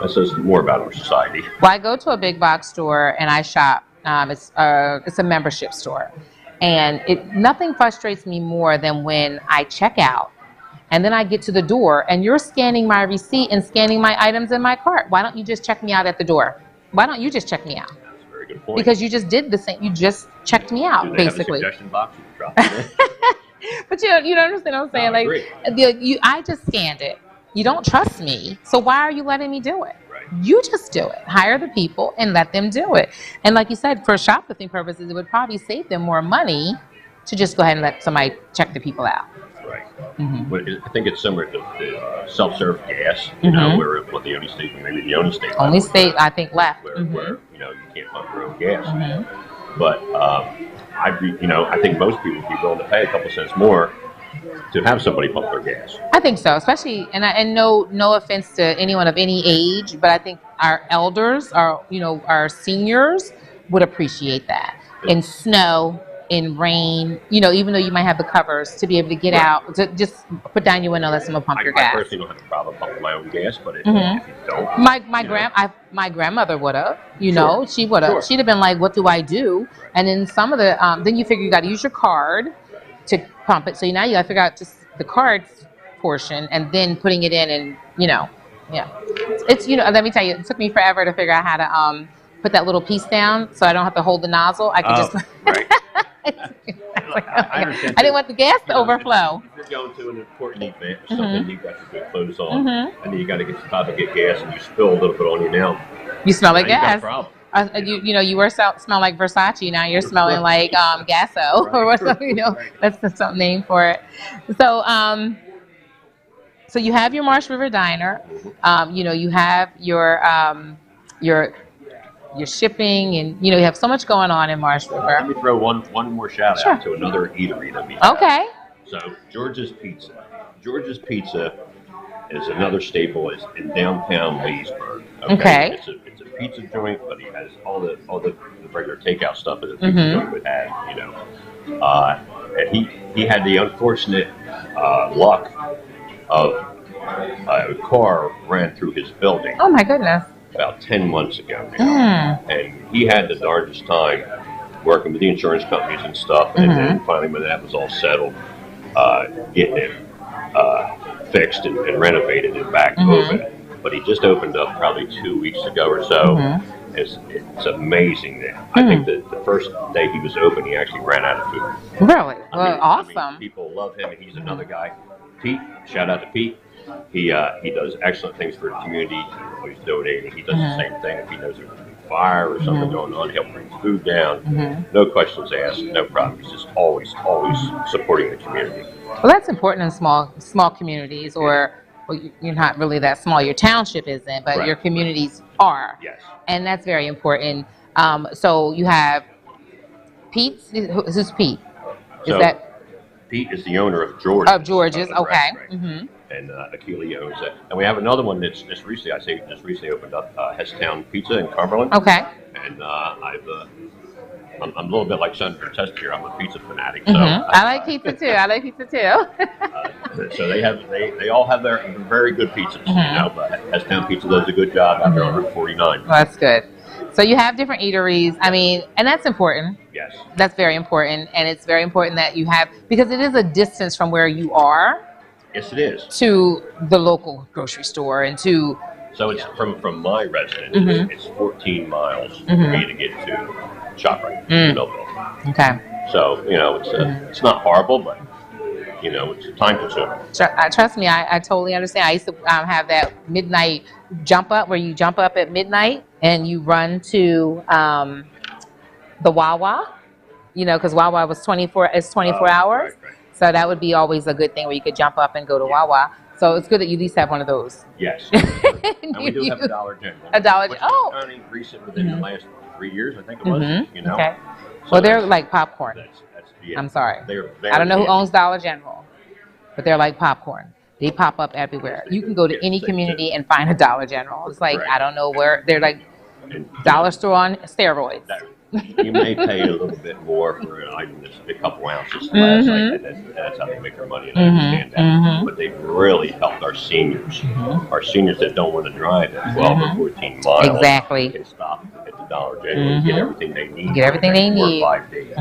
says more about our society. Well, I go to a big box store and I shop. It's a membership store. And nothing frustrates me more than when I check out and then I get to the door and you're scanning my receipt and scanning my items in my cart. Why don't you just check me out at the door? Why don't you just check me out? That's a very good point. Because you just did the same. You just checked me out, Do they basically. have a suggestion box you can drop it in? But you don't understand what I'm saying? No, I just scanned it. You don't trust me, so why are you letting me do it? Right. You just do it. Hire the people and let them do it. And like you said, for shoplifting purposes, it would probably save them more money to just go ahead and let somebody check the people out. Right. But I think it's similar to self-serve gas, where the only state, maybe the only state. Only state, I think, left. Where you can't pump your own gas. But I think most people would be willing to pay a couple cents more to have somebody pump their gas. I think so, especially, and no offense to anyone of any age, but I think our elders, our seniors would appreciate that. In snow, in rain, even though you might have the covers, to be able to get out, to just put down your window and let someone pump your gas. I personally don't have a problem pumping my own gas, but if you don't, my grandmother would have, she would have. Sure. She'd have been like, "What do I do?" And then some of the, then you figure you got to use your card to pump it. So now you got to figure out just the card portion and then putting it in, and it's let me tell you, it took me forever to figure out how to put that little piece down so I don't have to hold the nozzle. I could just. Right. I didn't want the gas to overflow. If you're going to an important event or something, you've got your good clothes on, and then you got to stop and get gas, and you spill a little bit on you now. You smell like gas. You got a problem. You were smell like Versace. Now you're smelling like Gasso or something. That's the name for it. So so you have your Marsh River Diner. You have your shipping, and you have so much going on in Marsh River. Let me throw one more shout out to another eatery that we have. Okay. So George's Pizza. George's Pizza is another staple. Is in downtown Leesburg. Okay. It's a pizza joint, but he has all the regular takeout stuff that a pizza joint would have. And he had the unfortunate luck of a car ran through his building. Oh my goodness. About 10 months ago now. And he had the darndest time working with the insurance companies and stuff, and then finally when that was all settled, getting it fixed and renovated and back open. but he just opened up probably 2 weeks ago or so. It's amazing. I think that the first day he was open, he actually ran out of food. Really? Well, awesome. I mean, people love him, and he's another guy. Pete, shout out to Pete. He does excellent things for the community. He's donating. He does the same thing. If he knows there's a fire or something going on, he'll bring food down. No questions asked, no problem. He's just always supporting the community. Well, that's important in small communities, or well, you're not really that small. Your township isn't, but your communities are. Yes. And that's very important. So you have Pete. Who's Pete? Pete is the owner of George's. Of George's, okay. And Akili owns it. And we have another one that's just recently opened up, Hestown Pizza in Cumberland. Okay. And I'm a little bit like Senator Test here. I'm a pizza fanatic. So I like pizza too. So they all have their very good pizzas, you know. But Hestown Pizza does a good job out there on Route 49. Well, that's good. So you have different eateries. I mean, and that's important. Yes. That's very important, and it's very important that you have, because it is a distance from where you are. Yes, it is. To the local grocery store and to. So it's from my residence. It's 14 miles for me to get to ShopRite in Millville. Okay. So it's not horrible, but it's time consuming. Trust me, I totally understand. I used to have that midnight jump up where you jump up at midnight and you run to the Wawa, because Wawa was 24 hours. Right. So that would be always a good thing where you could jump up and go to Wawa. So it's good that you at least have one of those. Yes. And we do have a Dollar General. A Dollar General. Oh. Kind of increased it within the last 3 years, I think it was. Okay. So well, they're like popcorn. That's I'm sorry. Very I don't know who owns Dollar General, but they're like popcorn. They pop up everywhere. You can go to any community and find a Dollar General. It's like, I don't know where. They're like dollar store on steroids. You may pay a little bit more for an item that's a couple ounces less. That's how they make their money, and I understand that. But they've really helped our seniors. Our seniors that don't want to drive at 12 or 14 miles. Exactly. Can stop at the Dollar General and get everything they need. Get everything they need. 4 or 5 days.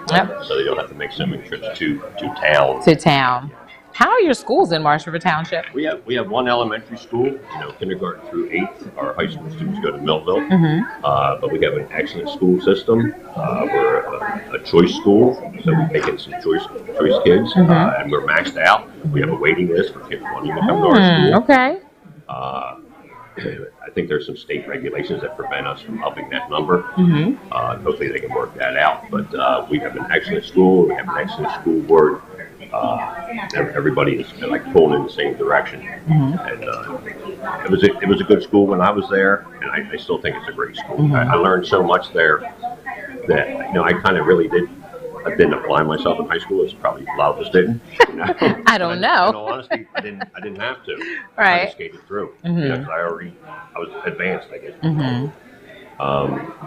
Yep. So they don't have to make so many trips to town. To town. How are your schools in Marsh River Township? We have one elementary school, kindergarten through 8th. Our high school students go to Millville. But we have an excellent school system. We're a choice school, so we take in some choice kids, and we're maxed out. We have a waiting list for kids wanting to come to our school. Okay. I think there's some state regulations that prevent us from upping that number. Hopefully they can work that out. But we have an excellent school. We have an excellent school board. Everybody is like pulling in the same direction, and it was a good school when I was there, and I still think it's a great school. I learned so much there that I kind of really didn't apply myself in high school. It's probably a lot of us didn't. I don't know. In all honesty, I didn't have to. Right. I just skated through because I was advanced, I guess.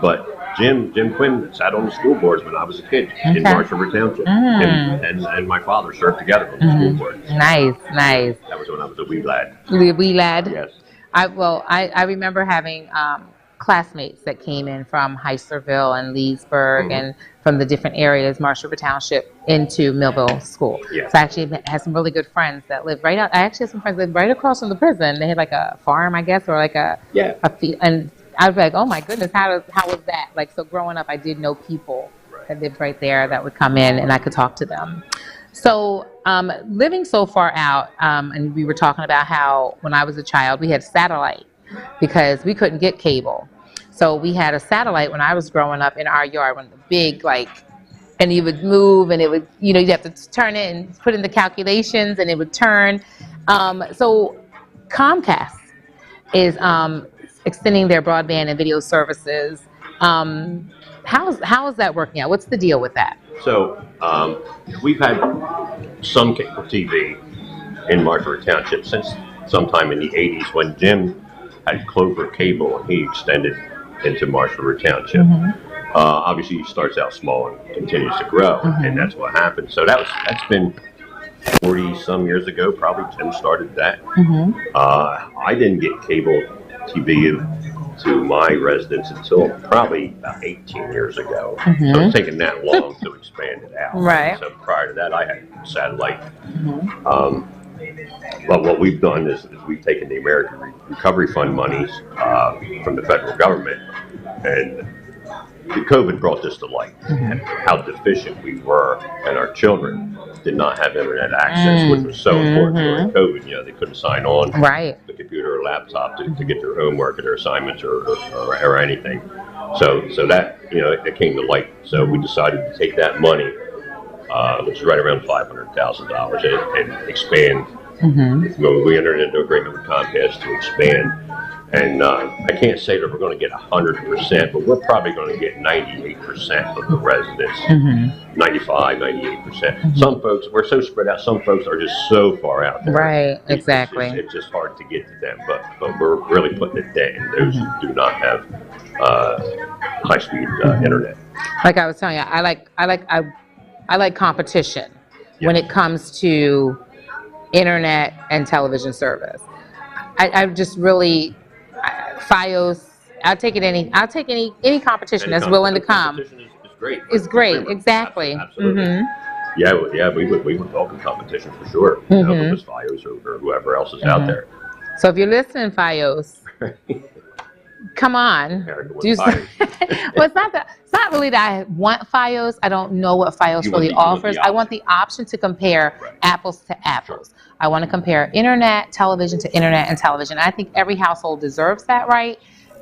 But Jim Quinn sat on the school boards when I was a kid in Marsh River Township, and my father served together on the school board. Nice. That was when I was a wee lad. Wee lad. Yes. I remember having classmates that came in from Heisterville and Leesburg and from the different areas, Marsh River Township, into Millville School. Yes. So I actually had some really good friends that lived right out. I actually had some friends that lived right across from the prison. They had like a farm, I guess, or like a field, and I was like, oh my goodness, how was that? Like, so growing up, I did know people that lived right there that would come in and I could talk to them. So living so far out, and we were talking about how when I was a child, we had satellite because we couldn't get cable. So we had a satellite when I was growing up in our yard, when the big, and it would move and it would, you'd have to turn it and put in the calculations and it would turn. So Comcast is extending their broadband and video services. How is that working out? What's the deal with that? So we've had some cable TV in Marsh River Township since sometime in the 80s when Jim had Clover Cable and he extended into Marsh River Township. Obviously, he starts out small and continues to grow, and that's what happened. So that's been 40-some years ago. Probably Jim started that. I didn't get cable TV to my residence until probably about 18 years ago. So it's taken that long to expand it out. Right. So prior to that, I had satellite. But what we've done is we've taken the American Recovery Fund monies from the federal government, and the COVID brought this to light, and how deficient we were, and our children did not have internet access, which was so important during COVID. You know, they couldn't sign on the computer or laptop to get their homework or their assignments or anything. So that, you know, it came to light. So we decided to take that money, which is right around $500,000, and expand. We entered into an agreement with Comcast to expand. And I can't say that we're going to get 100%, but we're probably going to get 98% of the residents, 95, 98%. Some folks, we're so spread out, some folks are just so far out there. Right, exactly. It's just hard to get to them, but we're really putting it down in those who do not have high-speed internet. Like I was telling you, I like competition when it comes to internet and television service. I just really... FiOS, I'll take any competition that's willing to come. Competition is great. It's great, exactly. Absolutely. Yeah, we would welcome competition for sure. You know, if it was FiOS or whoever else is out there. So if you're listening, FiOS, come on. Well, it's not really that I want FiOS. I don't know what FiOS really offers. I want the option to compare apples to apples. Sure. I want to compare internet, television to internet and television. I think every household deserves that right,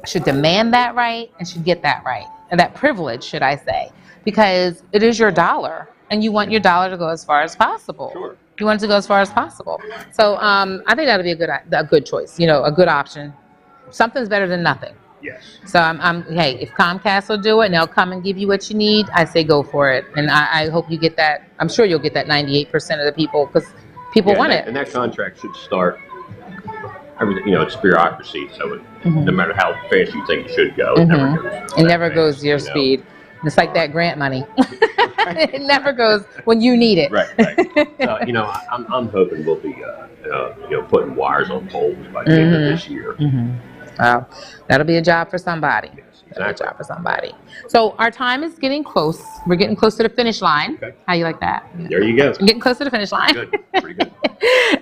should demand that right, and should get that right. And that privilege, should I say. Because it is your dollar, and you want your dollar to go as far as possible. Sure. You want it to go as far as possible. So I think that'll be a good choice, you know, a good option. Something's better than nothing. Yes. So hey, if Comcast will do it and they'll come and give you what you need, I say go for it. And I hope you get that. I'm sure you'll get that 98% of the people, because people want it. And that contract should start. Everything, you know, it's bureaucracy, so no matter how fast you think it should go, it never goes. It never goes your speed. And it's like that grant money. It never goes when you need it. Right. You know, I'm hoping we'll be, you know, putting wires on poles by the end of this year. Wow, that'll be a job for somebody. Yes, exactly. That'll be a job for somebody. So our time is getting close. We're getting close to the finish line. Okay. How you like that? There you go. I'm getting close to the finish line. Good. Pretty good.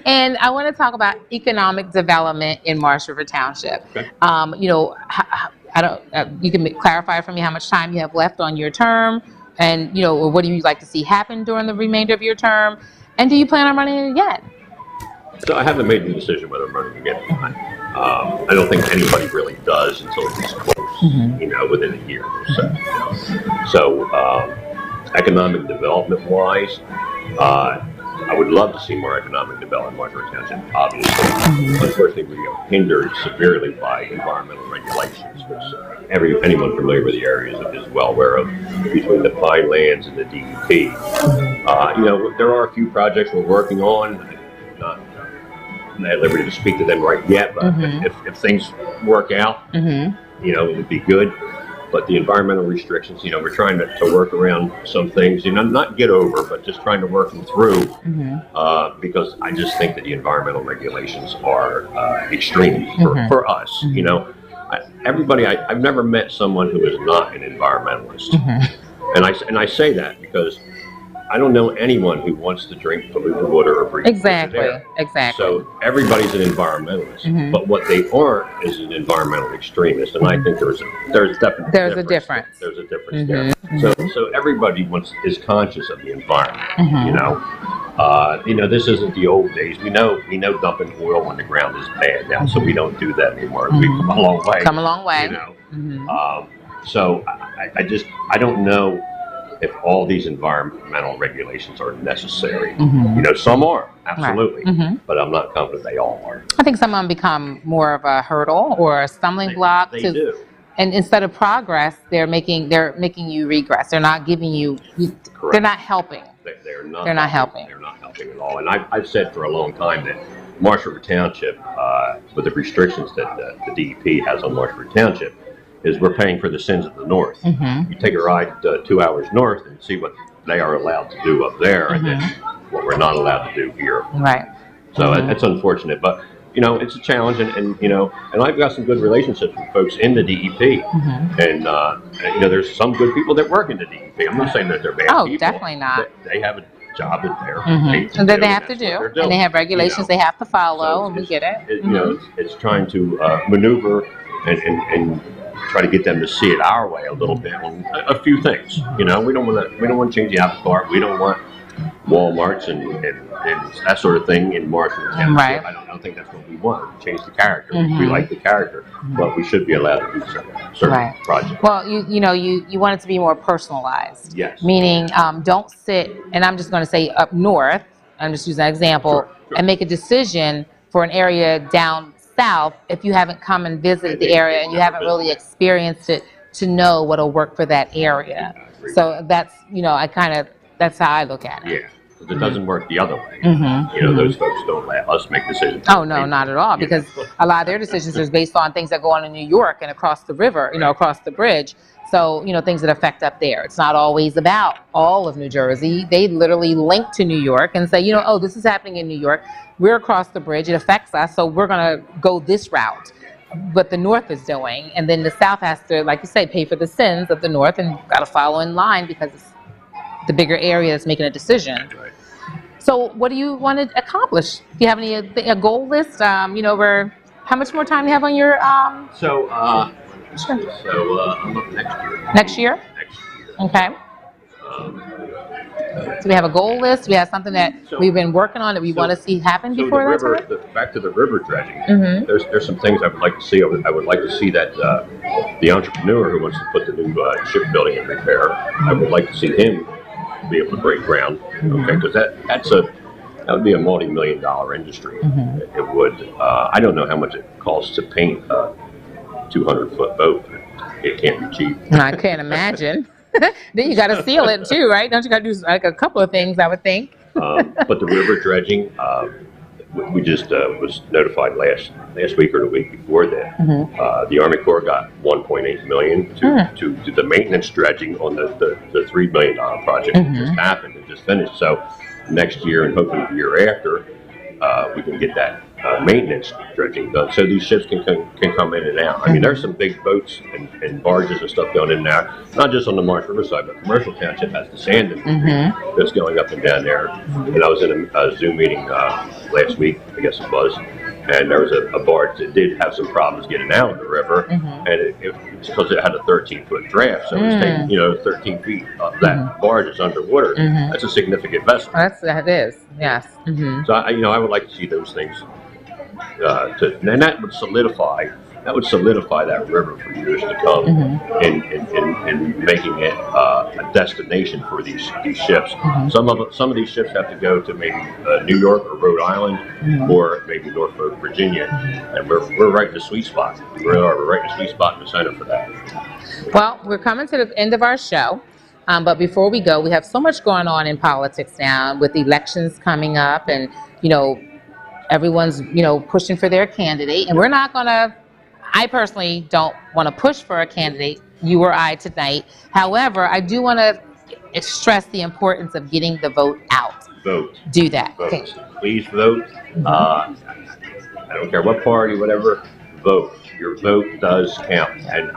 And I want to talk about economic development in Marsh River Township. Okay. You know, I don't. You can clarify for me how much time you have left on your term, and you know, what do you like to see happen during the remainder of your term, and do you plan on running it again? So I haven't made the decision whether I'm running again or not. I don't think anybody really does until it gets close, you know, within a year or so. So economic development-wise, I would love to see more economic development in Marsh River Township, obviously. Unfortunately, we are hindered severely by environmental regulations, which anyone familiar with the area is well aware of, between the Pine Lands and the DEP. You know, there are a few projects we're working on. I'm not at liberty to speak to them right yet, but if things work out, you know, it would be good. But the environmental restrictions, you know, we're trying to work around some things, you know, not get over, but just trying to work them through, because I just think that the environmental regulations are extreme for us. You know, I've never met someone who is not an environmentalist, and I say that because I don't know anyone who wants to drink polluted water or breathe polluted air. Exactly. So everybody's an environmentalist, but what they aren't is an environmental extremist, and I think there's definitely a difference. There's a difference there. So everybody is conscious of the environment. You know, this isn't the old days. We know dumping oil when the ground is bad now, so we don't do that anymore. We've come a long way. You know, so I don't know if all these environmental regulations are necessary. You know, some are, absolutely, but I'm not confident they all are. I think some of them become more of a hurdle or a stumbling block. They do. And instead of progress, they're making you regress. They're not giving you. Correct. They're not helping. They're not helping. They're not helping at all. And I've said for a long time that Marsh River Township, with the restrictions that the DEP has on Marsh River Township, is we're paying for the sins of the north. You take a ride 2 hours north and see what they are allowed to do up there, and then what we're not allowed to do here. Right. So it's unfortunate, but you know, it's a challenge, and you know, and I've got some good relationships with folks in the DEP, and you know, there's some good people that work in the DEP. I'm not saying that they're bad people. Oh, definitely not. They have a job that they're Mm-hmm. paid to And that do, they and have to that's what do, they're and doing, they have regulations you know. they have to follow, So and we it's- get it. You know, it's trying to maneuver and try to get them to see it our way a little bit on a few things. You know, we don't want to change the apple cart. We don't want Walmarts and that sort of thing in Marshall Township. Right. I don't think that's what we want. Change the character. Mhm. We like the character, but we should be allowed to do certain Right. projects. Well, you know, you want it to be more personalized. Yes. Meaning, don't sit, and I'm just going to say up north, I'm just using an example, Sure. and make a decision for an area down south if you haven't come and visited And the they- area they've and you never haven't really visited. experienced it to know what'll work for that area. I agree. So that's, you know, that's how I look at it. Yeah, because it doesn't work the other way. Mm-hmm. You know, those folks don't let us make decisions. Oh, no, not at all, You because know. a lot of their decisions are based on things that go on in New York and across the river, you know, across the bridge. So, you know, things that affect up there. It's not always about all of New Jersey. They literally link to New York and say, you know, oh, this is happening in New York. We're across the bridge. It affects us, so we're going to go this route. What the North is doing, and then the South has to, like you say, pay for the sins of the North and got to follow in line because it's the bigger area that's making a decision. Right. So what do you want to accomplish? Do you have a goal list? You know, how much more time do you have on your So, Sure. I'm up next year. next year? Next year. Okay. Do we have a goal list? Do we have something that So- we've been working on that we so- want to see happen So before the that river, time? back to the river dredging. Mhm. There's some things I would like to see. I would like to see that the entrepreneur who wants to put the new shipbuilding in repair. I would like to see him be able to break ground. Okay, because that would be a multi-million-dollar industry. It would. I don't know how much it costs to paint a 200-foot boat. It can't be cheap. I can't imagine. Then you got to seal it too, right? Don't you got to do like a couple of things? I would think. But the river dredging, we just was notified last week or the week before that the Army Corps got $1.8 million to do the maintenance dredging on the $3 million project that just happened and just finished. So next year and hopefully the year after, we can get that maintenance dredging done, so these ships can come in and out. I mean, there's some big boats and barges and stuff going in there, not just on the Marsh River side, but Commercial Township has the sand industry that's going up and down there. And I was in a Zoom meeting last week, I guess it was, and there was a barge that did have some problems getting out of the river, and it's because it had a 13-foot draft, so it's taking 13 feet of that barge is underwater. That's a significant vessel. That is, yes. So I would like to see those things, and that would solidify that river for years to come, in making it a destination for these ships. Some of these ships have to go to maybe New York or Rhode Island, or maybe Norfolk, Virginia, and we're right in the sweet spot. We're right in the sweet spot in the center for that. Well, we're coming to the end of our show. But before we go, we have so much going on in politics now with elections coming up, and, everyone's, pushing for their candidate. And we're not going to, I personally don't want to push for a candidate, you or I tonight. However, I do want to stress the importance of getting the vote out. Vote. Do that. Vote. Okay. Please vote. I don't care what party, whatever, vote. Your vote does count. And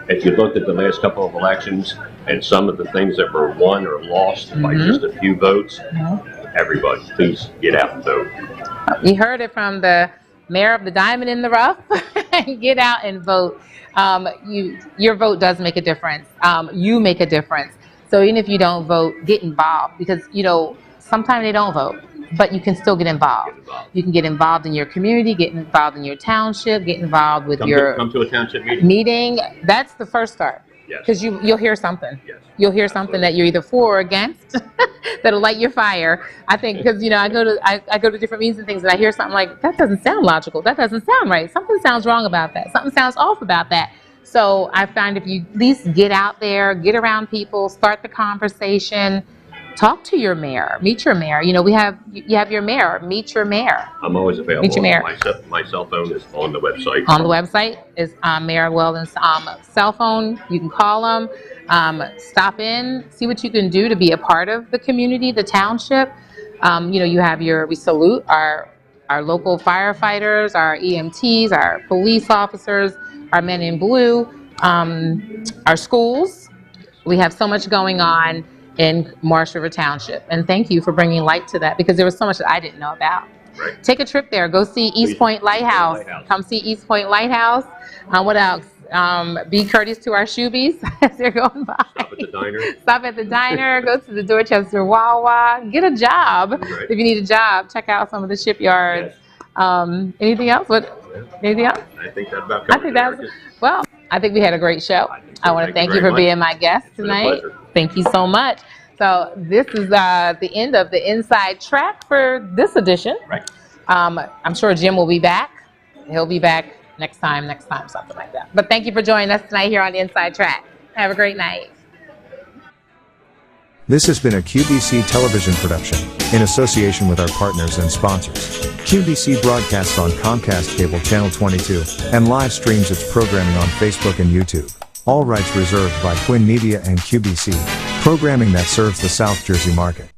if you looked at the last couple of elections and some of the things that were won or lost by just a few votes, everybody, please get out and vote. You heard it from the mayor of the Diamond in the Rough. Get out and vote. Your vote does make a difference. You make a difference. So even if you don't vote, get involved, because, sometimes they don't vote, but you can still get involved. You can get involved in your community, get involved in your township, get involved with Come to a township meeting. That's the first start. Yes. Because you'll hear something. Yes. You'll hear something that you're either for or against that'll light your fire. I think because I go to different meetings and things, and I hear something like, that doesn't sound logical. That doesn't sound right. Something sounds wrong about that. Something sounds off about that. So I find if you at least get out there, get around people, start the conversation, talk to your mayor, meet your mayor. You have your mayor, meet your mayor. I'm always available. Meet your mayor. My cell phone is on the website. On the website is Mayor Whildin's cell phone. You can call him, stop in, see what you can do to be a part of the community, the township. We salute our local firefighters, our EMTs, our police officers, our men in blue, our schools. We have so much going on. in Marsh River Township. And thank you for bringing light to that, because there was so much that I didn't know about. Right. Take a trip there. Go see East Point Lighthouse. Come see East Point Lighthouse. What else? Be courteous to our shoobies as they're going by. Stop at the diner. Stop at the diner. Go to the Dorchester Wawa. Get a job. Right. If you need a job, check out some of the shipyards. Yes. Anything else? Anything else? I think that about I think that's, well, I think we had a great show. I want to thank you for being my guest tonight. Thank you so much. So this is the end of the Inside Track for this edition. Right. I'm sure Jim will be back. He'll be back next time, something like that. But thank you for joining us tonight here on the Inside Track. Have a great night. This has been a QBC television production, in association with our partners and sponsors. QBC broadcasts on Comcast Cable Channel 22, and live streams its programming on Facebook and YouTube. All rights reserved by Quinn Media and QBC, programming that serves the South Jersey market.